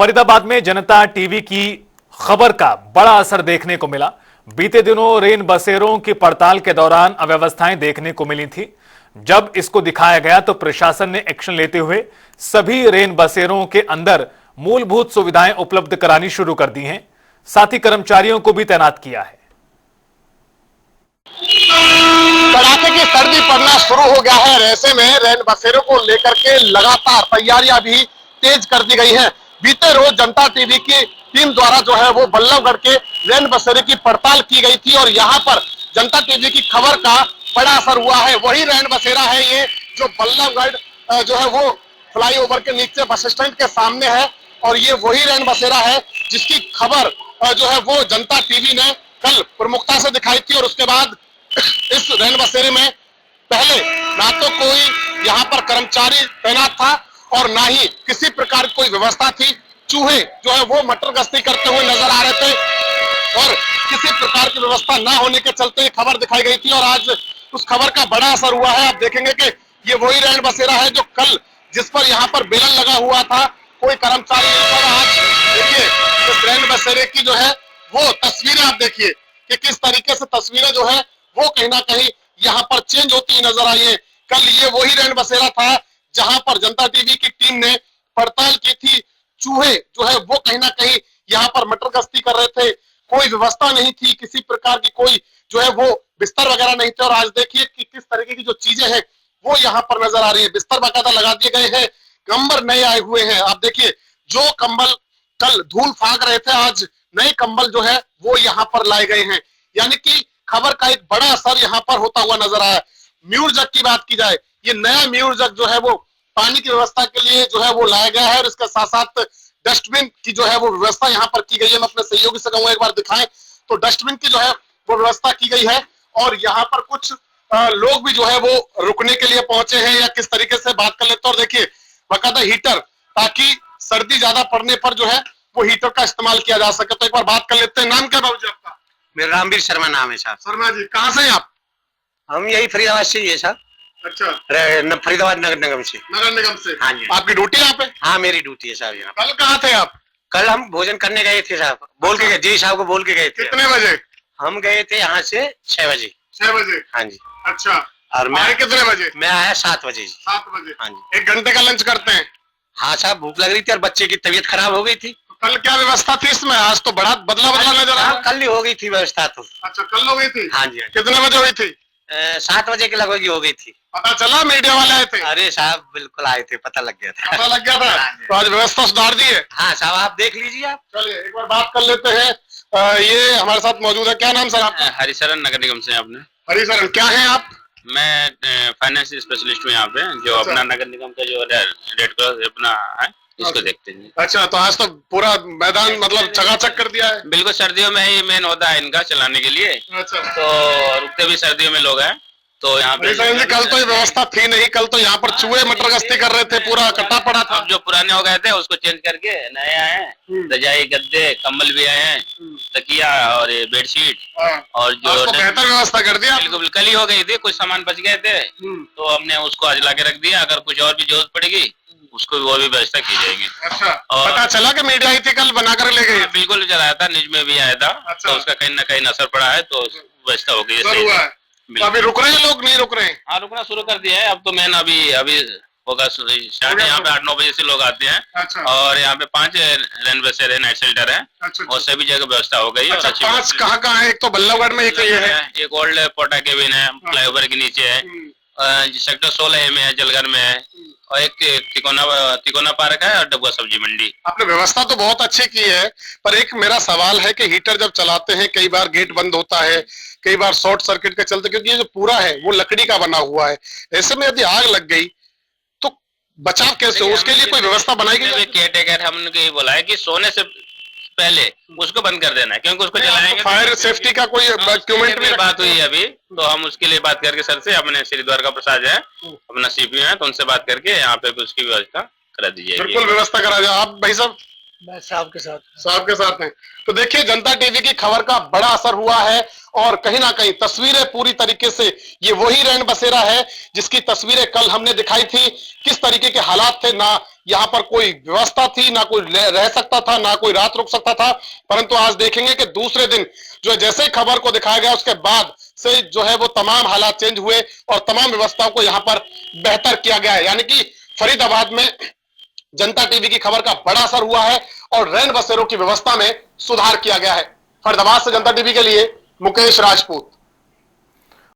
फरीदाबाद में जनता टीवी की खबर का बड़ा असर देखने को मिला। बीते दिनों रेन बसेरों की पड़ताल के दौरान अव्यवस्थाएं देखने को मिली थी। जब इसको दिखाया गया तो प्रशासन ने एक्शन लेते हुए सभी रेन बसेरों के अंदर मूलभूत सुविधाएं उपलब्ध करानी शुरू कर दी हैं। साथ ही कर्मचारियों को भी तैनात किया है। कड़ाके की सर्दी पड़ना शुरू हो गया है। ऐसे में रेन बसेरों को लेकर के लगातार तैयारियां भी तेज कर दी गई हैं। बीते रोज जनता टीवी की टीम द्वारा जो है वो बल्लभगढ़ के रेन बसेरे की पड़ताल की गई थी और यहाँ पर जनता टीवी की खबर का बड़ा असर हुआ है। वही रेन बसेरा है ये जो बल्लभगढ़ जो है वो फ्लाईओवर के नीचे बस स्टैंड के सामने है और ये वही रेन बसेरा है जिसकी खबर जो है वो जनता टीवी ने कल प्रमुखता से दिखाई थी। और उसके बाद इस रेन बसेरे में पहले ना तो कोई यहाँ पर कर्मचारी तैनात था और ना ही किसी प्रकार की कोई व्यवस्था थी। चूहे जो है वो मटर गश्ती करते हुए नजर आ रहे थे और किसी प्रकार की व्यवस्था ना होने के चलते खबर दिखाई गई थी और आज उस खबर का बड़ा असर हुआ है। आप देखेंगे कि ये वही रेन बसेरा है जो कल जिस पर यहाँ पर बेलन लगा हुआ था, कोई कर्मचारी नहीं था। आज देखिए इस रेन बसेरे की जो है वो तस्वीरें आप देखिए कि किस तरीके से तस्वीरें जो है वो कहीं ना कहीं यहाँ पर चेंज होती नजर आई है। कल ये वही रेन बसेरा था जहां पर जनता टीवी की टीम ने पड़ताल की थी। चूहे जो है वो कहीं ना कहीं यहाँ पर मटर गश्ती कर रहे थे, कोई व्यवस्था नहीं थी, किसी प्रकार की कोई जो है वो बिस्तर वगैरह नहीं थे। और आज देखिए कि किस तरीके की जो चीजें हैं वो यहाँ पर नजर आ रही है। बिस्तर बाकायदा लगा दिए गए हैं, कंबल नए आए हुए हैं। आप देखिए जो कंबल कल धूल फाक रहे थे आज नए कंबल जो है वो यहाँ पर लाए गए हैं। यानी कि खबर का एक बड़ा असर यहाँ पर होता हुआ नजर आया। म्यूर जग की बात की जाए, ये नया म्यूर जग जो है वो पानी की व्यवस्था के लिए जो है वो लाया गया है और इसके साथ साथ डस्टबिन की जो है वो व्यवस्था यहाँ पर की गई है। मैं अपने सहयोगी से कहूंगा एक बार दिखाएं तो डस्टबिन की जो है वो व्यवस्था की गई है और यहाँ पर कुछ लोग भी जो है वो रुकने के लिए पहुंचे हैं या किस तरीके से बात कर लेते हैं। और देखिए बाकायदा हीटर, ताकि सर्दी ज्यादा पड़ने पर जो है वो हीटर का इस्तेमाल किया जा सके। तो एक बार बात कर लेते हैं। नाम क्या बाबू जी आपका? मेरा रामवीर शर्मा नाम है साहब। शर्मा जी कहाँ से हैं आप? हम यही फरीदाबाद से ही है साहब। अच्छा, फरीदाबाद नगर निगम से। नगर निगम से? हाँ जी। आपकी ड्यूटी यहाँ पे? हाँ मेरी ड्यूटी है साहब यहाँ। कल कहाँ थे आप? कल हम भोजन करने गए थे साहब, बोल के गए जी साहब को बोल के गए थे। कितने बजे? हम गए थे यहाँ से 6 बजे। 6 बजे? हाँ जी। अच्छा, और मैं आए कितने बजे? मैं आया 7 बजे जी। 7 बजे? हाँ जी। 1 घंटे का लंच करते हैं? हाँ साहब, भूख लग रही थी और बच्चे की तबीयत खराब हो गई थी। कल क्या व्यवस्था थी इसमें? आज तो बड़ा बदला बदला नजर आ रहा है। कल ही हो गई थी व्यवस्था तो। अच्छा, कल हो गई थी? हाँ जी। कितने बजे हुई थी? 7 बजे के लगभग हो गई थी। पता चला मीडिया वाले आए थे? अरे साहब बिल्कुल आए थे, पता लग गया था। पता लग गया था? तो आज व्यवस्था सुधार दी है? हाँ साहब, आप देख लीजिए आप। चलिए एक बार बात कर लेते हैं। ये हमारे साथ मौजूद है, क्या नाम सर आपका? हरिशरण नगर निगम से। आपने? हरिशरण, क्या है आप? मैं फाइनेंस स्पेशलिस्ट हूँ यहाँ पे, जो अच्छा। अपना नगर निगम का जो रेड क्रॉस अपना है इसको देखते हैं। अच्छा, तो आज तो पूरा मैदान मतलब चकाचक कर दिया है? बिल्कुल, सर्दियों में ही मेन होता है इनका चलाने के लिए। अच्छा, तो रुकते भी सर्दियों में लोग हैं तो यहाँ पे। कल तो ये व्यवस्था थी नहीं, कल तो यहाँ पर चूहे मटर गश्ती कर रहे थे, पूरा कटा पड़ा था। अब जो पुराने हो गए थे उसको चेंज करके नए आए हैं। रजाई, गद्दे, कंबल भी आए हैं, तकिया और ये बेडशीट और जो बेहतर व्यवस्था कर दिया। बिल्कुल, कल ही हो गई थी, कुछ सामान बच गए थे तो हमने उसको आज ला के रख दिया। अगर कुछ और भी जरूरत पड़ेगी उसको वो भी व्यवस्था की जाएगी। अच्छा, पता चला कि मीडिया ही थी कल बनाकर ले गई? बिल्कुल चलाया था, न्यूज में भी आया था। अच्छा। तो उसका कहीं ना कहीं असर पड़ा है तो व्यवस्था हो गई है। तो अभी रुक रहे हैं लोग, नहीं रुक रहे हैं? हाँ, रुकना शुरू कर दिया है। अब तो मैंने अभी होगा स्टार्ट। यहाँ पे 8-9 बजे से लोग आते हैं। अच्छा। और यहाँ पे 5 रेन बसेरे नाइट शेल्टर है। अच्छा। और सभी जगह व्यवस्था हो गई है। अच्छा, 5 कहाँ है? एक तो बल्लभगढ़ में एक ये है, एक ओल्ड पोटा केबिन है, फ्लाईओवर के नीचे है, सेक्टर 16 में है, जलगर में है, और एक तिकोना पार्क है और डबुआ सब्जी मंडी। आपने व्यवस्था तो बहुत अच्छी की है, पर एक मेरा सवाल है कि हीटर जब चलाते हैं कई बार गेट बंद होता है, कई बार शॉर्ट सर्किट के चलते, क्योंकि ये जो पूरा है वो लकड़ी का बना हुआ है। ऐसे में यदि आग लग गई तो बचाव कैसे हो? उसके लिए कोई व्यवस्था बनाई गई? केयर टेकर हमने यही बोला है कि सोने से पहले उसको बंद कर देना है, क्योंकि उसको जलाएंगे। फायर सेफ्टी का कोई इक्विपमेंट भी बात हुई है अभी, तो हम उसके लिए बात करके सर से, अपने श्री द्वारका प्रसाद है अपना सीपीओ है, तो उनसे बात करके यहाँ पे उसकी व्यवस्था करा दी जाएगी। बिल्कुल व्यवस्था करा जाए। आप भाई साहब? मैं साहब के साथ। साहब के साथ हैं। तो देखिए जनता टीवी की खबर का बड़ा असर हुआ है और कहीं ना कहीं तस्वीरें पूरी तरीके से ये वही रैन बसेरा है जिसकी तस्वीरें कल हमने दिखाई थी। किस तरीके के हालात थे, ना यहाँ पर कोई व्यवस्था थी, ना कोई रह सकता था, ना कोई रात रुक सकता था। परंतु आज देखेंगे कि दूसरे दिन जो जैसे ही खबर को दिखाया गया उसके बाद से जो है वो तमाम हालात चेंज हुए और तमाम व्यवस्थाओं को यहाँ पर बेहतर किया गया है। यानी कि फरीदाबाद में जनता टीवी की खबर का बड़ा असर हुआ है और रैन बसेरों की व्यवस्था में सुधार किया गया है। फरीदाबाद से जनता टीवी के लिए मुकेश राजपूत।